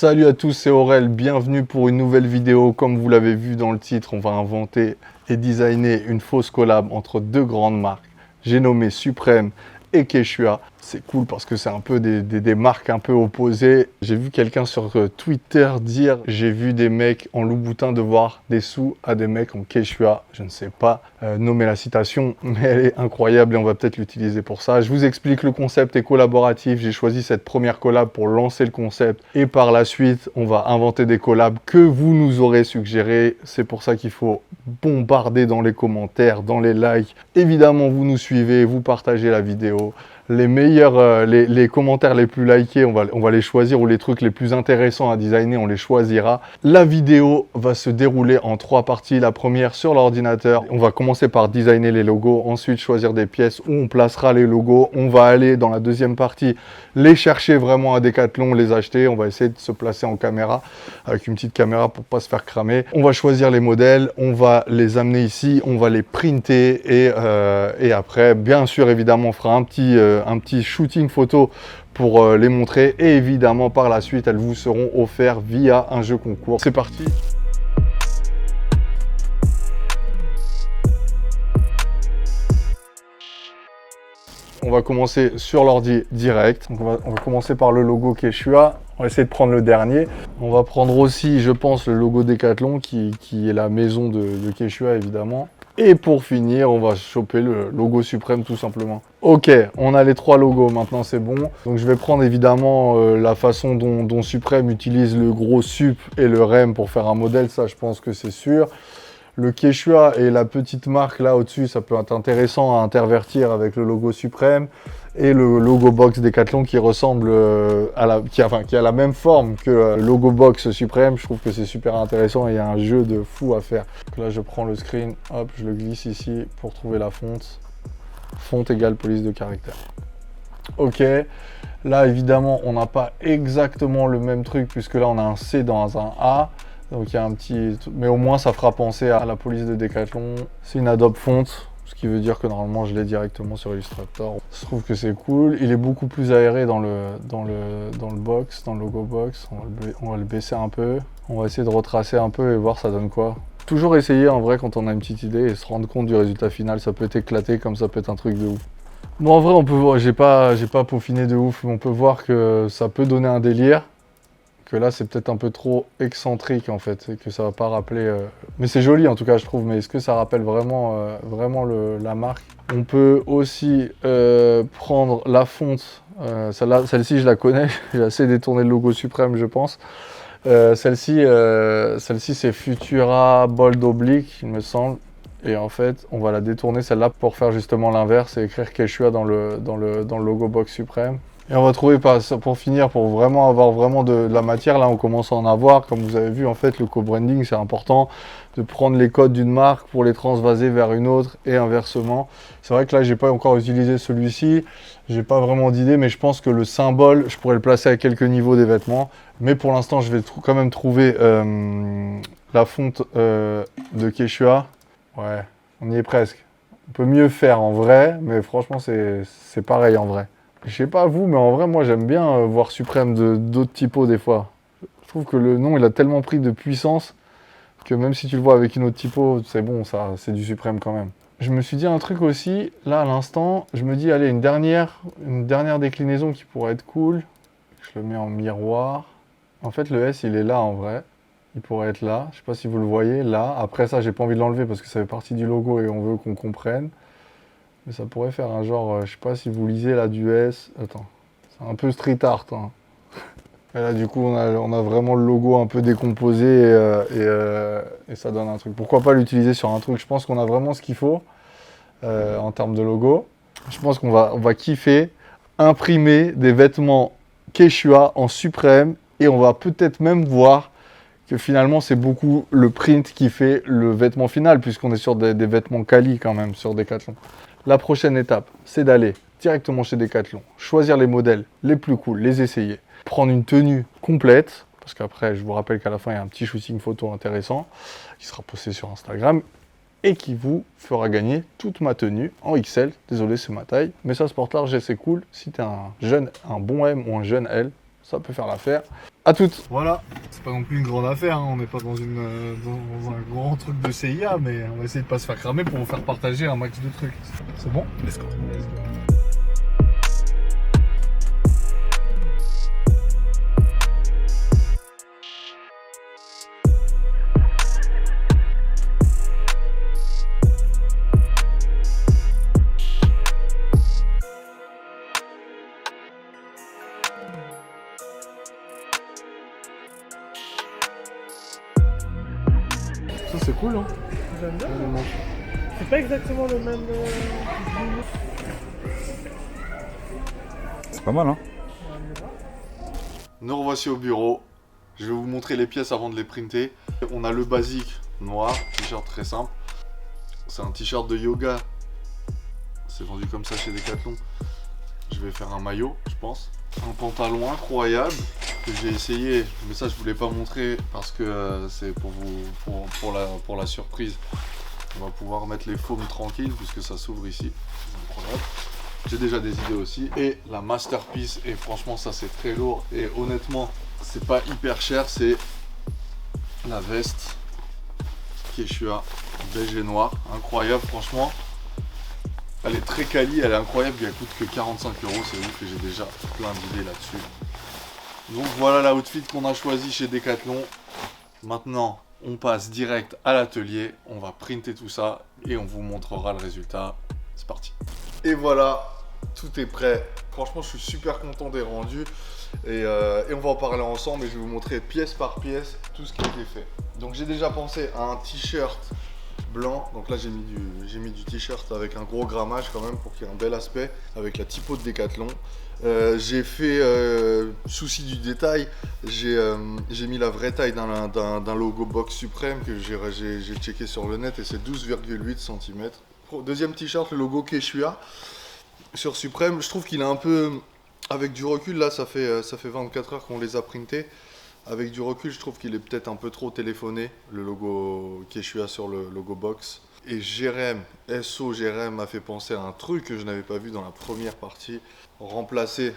Salut à tous, c'est Aurel, bienvenue pour une nouvelle vidéo. Comme vous l'avez vu dans le titre, on va inventer et designer une fausse collab entre deux grandes marques. J'ai nommé Supreme et Quechua. C'est cool parce que c'est un peu des marques un peu opposées. J'ai vu quelqu'un sur Twitter dire « J'ai vu des mecs en Louboutin devoir des sous à des mecs en Quechua ». Je ne sais pas nommer la citation, mais elle est incroyable et on va peut-être l'utiliser pour ça. Je vous explique, le concept est collaboratif. J'ai choisi cette première collab pour lancer le concept. Et par la suite, on va inventer des collabs que vous nous aurez suggérées. C'est pour ça qu'il faut bombarder dans les commentaires, dans les likes. Évidemment, vous nous suivez, vous partagez la vidéo. Les meilleurs, les commentaires les plus likés, on va les choisir, ou les trucs les plus intéressants à designer, on les choisira. La vidéo va se dérouler en 3 parties. La première sur l'ordinateur, on va commencer par designer les logos, ensuite choisir des pièces où on placera les logos. On va aller dans la deuxième partie, les chercher vraiment à Decathlon, les acheter. On va essayer de se placer en caméra, avec une petite caméra pour pas se faire cramer. On va choisir les modèles, on va les amener ici, on va les printer et après, bien sûr, évidemment, on fera un petit shooting photo pour les montrer. Et évidemment, par la suite, elles vous seront offertes via un jeu concours. C'est parti! On va commencer sur l'ordi direct. Donc on va commencer par le logo Quechua. On va essayer de prendre le dernier. On va prendre aussi, je pense, le logo Decathlon qui est la maison de Quechua, évidemment. Et pour finir, on va choper le logo Supreme tout simplement. Ok, on a les 3 logos, maintenant c'est bon. Donc je vais prendre évidemment la façon dont Supreme utilise le gros sup et le rem pour faire un modèle, ça je pense que c'est sûr. Le Quechua et la petite marque là au-dessus, ça peut être intéressant à intervertir avec le logo Supreme. Et le logo box Decathlon qui ressemble qui a la même forme que le logo box Supreme. Je trouve que c'est super intéressant et il y a un jeu de fou à faire. Donc là, je prends le screen, hop, je le glisse ici pour trouver la fonte. Fonte égale police de caractère. Ok, là évidemment, on n'a pas exactement le même truc puisque là, on a un C dans un A. Donc il y a un petit... Mais au moins, ça fera penser à la police de Decathlon. C'est une Adobe fonte. Ce qui veut dire que normalement je l'ai directement sur Illustrator. Je trouve que c'est cool. Il est beaucoup plus aéré dans le box, dans le logo box. On va le baisser un peu. On va essayer de retracer un peu et voir ça donne quoi. Toujours essayer en vrai quand on a une petite idée et se rendre compte du résultat final. Ça peut être éclaté comme ça peut être un truc de ouf. Bon, en vrai, on peut voir, j'ai pas peaufiné de ouf, mais on peut voir que ça peut donner un délire. Que là c'est peut-être un peu trop excentrique en fait, et que ça va pas rappeler... Mais c'est joli en tout cas je trouve, mais est-ce que ça rappelle vraiment, la marque? On peut aussi prendre la fonte, celle-ci je la connais, j'ai assez détourné le logo Supreme je pense. Celle-ci c'est Futura Bold Oblique il me semble, et en fait on va la détourner celle-là pour faire justement l'inverse et écrire Quechua dans le logo box Supreme. Et on va trouver, pour finir, pour vraiment avoir vraiment de la matière, là on commence à en avoir. Comme vous avez vu, en fait, le co-branding, c'est important de prendre les codes d'une marque pour les transvaser vers une autre et inversement. C'est vrai que là, j'ai pas encore utilisé celui-ci, j'ai pas vraiment d'idée, mais je pense que le symbole, je pourrais le placer à quelques niveaux des vêtements. Mais pour l'instant, je vais quand même trouver la fonte de Quechua. Ouais, on y est presque. On peut mieux faire en vrai, mais franchement, c'est pareil en vrai. Je sais pas vous, mais en vrai, moi, j'aime bien voir Supreme d'autres typos des fois. Je trouve que le nom, il a tellement pris de puissance que même si tu le vois avec une autre typo, c'est bon, ça, c'est du Supreme quand même. Je me suis dit un truc aussi, là, à l'instant, je me dis, allez, une dernière déclinaison qui pourrait être cool. Je le mets en miroir. En fait, le S, il est là, en vrai. Il pourrait être là. Je sais pas si vous le voyez, là. Après ça, j'ai pas envie de l'enlever parce que ça fait partie du logo et on veut qu'on comprenne. Mais ça pourrait faire un genre, je sais pas si vous lisez là du S. Attends, c'est un peu street art. Hein. Et là du coup on a vraiment le logo un peu décomposé et ça donne un truc. Pourquoi pas l'utiliser sur un truc? Je pense qu'on a vraiment ce qu'il faut en termes de logo. Je pense qu'on va kiffer imprimer des vêtements Quechua en Supreme et on va peut-être même voir que finalement c'est beaucoup le print qui fait le vêtement final puisqu'on est sur des vêtements quali quand même sur Decathlon. La prochaine étape, c'est d'aller directement chez Decathlon, choisir les modèles les plus cool, les essayer, prendre une tenue complète, parce qu'après, je vous rappelle qu'à la fin, il y a un petit shooting photo intéressant qui sera posté sur Instagram et qui vous fera gagner toute ma tenue en XL. Désolé, c'est ma taille, mais ça se porte large et c'est cool. Si tu es un bon M ou un jeune L, ça peut faire l'affaire. À toutes. Voilà, c'est pas non plus une grande affaire, hein. On n'est pas dans un grand truc de CIA, mais on va essayer de pas se faire cramer pour vous faire partager un max de trucs. C'est bon? Let's go. Ça c'est cool, hein. J'aime bien. C'est pas exactement le même. C'est pas mal, hein. Nous revoici au bureau. Je vais vous montrer les pièces avant de les printer. On a le basique noir, t-shirt très simple. C'est un t-shirt de yoga. C'est vendu comme ça chez Decathlon. Je vais faire un maillot, je pense. Un pantalon incroyable que j'ai essayé, mais ça je voulais pas montrer parce que c'est pour vous, pour la surprise. On va pouvoir mettre les faumes tranquilles puisque ça s'ouvre ici. C'est incroyable. J'ai déjà des idées aussi. Et la masterpiece, et franchement ça c'est très lourd et honnêtement c'est pas hyper cher, c'est la veste Quechua beige et noir. Incroyable franchement. Elle est très quali, elle est incroyable, elle coûte que 45 €, c'est ouf que j'ai déjà plein d'idées là-dessus. Donc voilà l'outfit qu'on a choisi chez Decathlon. Maintenant, on passe direct à l'atelier, on va printer tout ça et on vous montrera le résultat. C'est parti. Et voilà, tout est prêt. Franchement, je suis super content des rendus et on va en parler ensemble et je vais vous montrer pièce par pièce tout ce qui a été fait. Donc j'ai déjà pensé à un t-shirt blanc, donc là j'ai mis du t-shirt avec un gros grammage quand même pour qu'il y ait un bel aspect avec la typo de Decathlon. J'ai fait souci du détail, j'ai mis la vraie taille d'un logo box suprême que j'ai checké sur le net et c'est 12,8 cm. Deuxième t-shirt, le logo Quechua sur Suprême. Je trouve qu'il est un peu, avec du recul, là ça fait 24 heures qu'on les a printés. Avec du recul, je trouve qu'il est peut-être un peu trop téléphoné, le logo Quechua sur le logo box. Et Jérém, SO Jérém m'a fait penser à un truc que je n'avais pas vu dans la première partie. Remplacer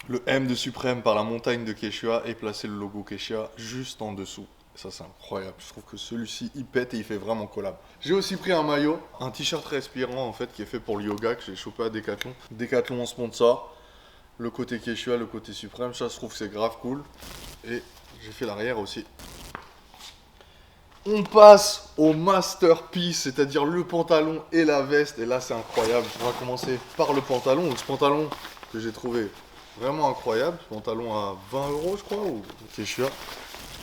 le M de Suprême par la montagne de Quechua et placer le logo Quechua juste en dessous. Ça c'est incroyable, je trouve que celui-ci il pète et il fait vraiment collab. J'ai aussi pris un maillot, un t-shirt respirant en fait qui est fait pour le yoga que j'ai chopé à Decathlon. Decathlon en sponsor. Le côté Quechua, le côté Suprême, ça je trouve que c'est grave cool. Et j'ai fait l'arrière aussi. On passe au masterpiece, c'est-à-dire le pantalon et la veste. Et là c'est incroyable. On va commencer par le pantalon. Donc, ce pantalon que j'ai trouvé vraiment incroyable. Ce pantalon à 20 € je crois, ou Quechua.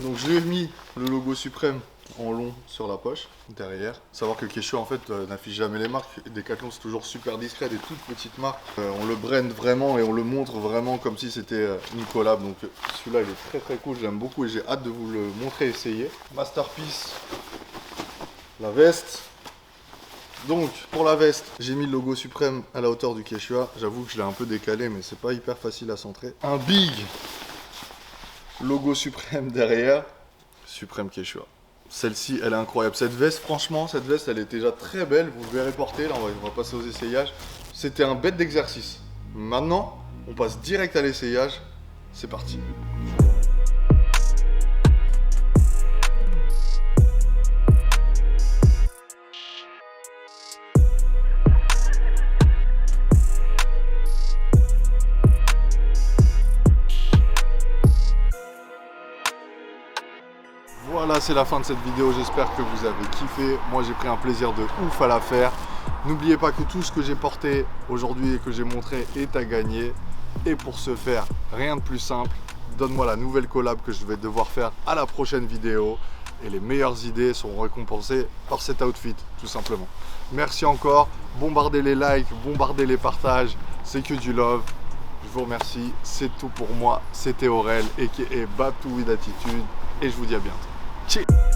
Donc je lui ai mis le logo Suprême en long sur la poche, derrière. Savoir que Quechua en fait n'affiche jamais les marques. Decathlon c'est toujours super discret, des toutes petites marques. On le brand vraiment et on le montre vraiment comme si c'était une collab. Donc celui-là il est très très cool, j'aime beaucoup et j'ai hâte de vous le montrer et essayer. Masterpiece, la veste. Donc pour la veste, j'ai mis le logo Suprême à la hauteur du Quechua. J'avoue que je l'ai un peu décalé mais c'est pas hyper facile à centrer. Un big logo Suprême derrière, Suprême Quechua. Celle-ci, elle est incroyable. Cette veste, franchement, cette veste, elle est déjà très belle. Vous le verrez porter. Là, on va passer aux essayages. C'était un bête d'exercice. Maintenant, on passe direct à l'essayage. C'est parti. Voilà, c'est la fin de cette vidéo, j'espère que vous avez kiffé. Moi j'ai pris un plaisir de ouf à la faire. N'oubliez pas que tout ce que j'ai porté aujourd'hui et que j'ai montré est à gagner. Et pour ce faire, rien de plus simple, donne-moi la nouvelle collab que je vais devoir faire à la prochaine vidéo. Et les meilleures idées seront récompensées par cet outfit, tout simplement. Merci encore, bombardez les likes, bombardez les partages, c'est que du love. Je vous remercie, c'est tout pour moi. C'était Aurel, aka Back to with Attitude. Et je vous dis à bientôt. Cheers.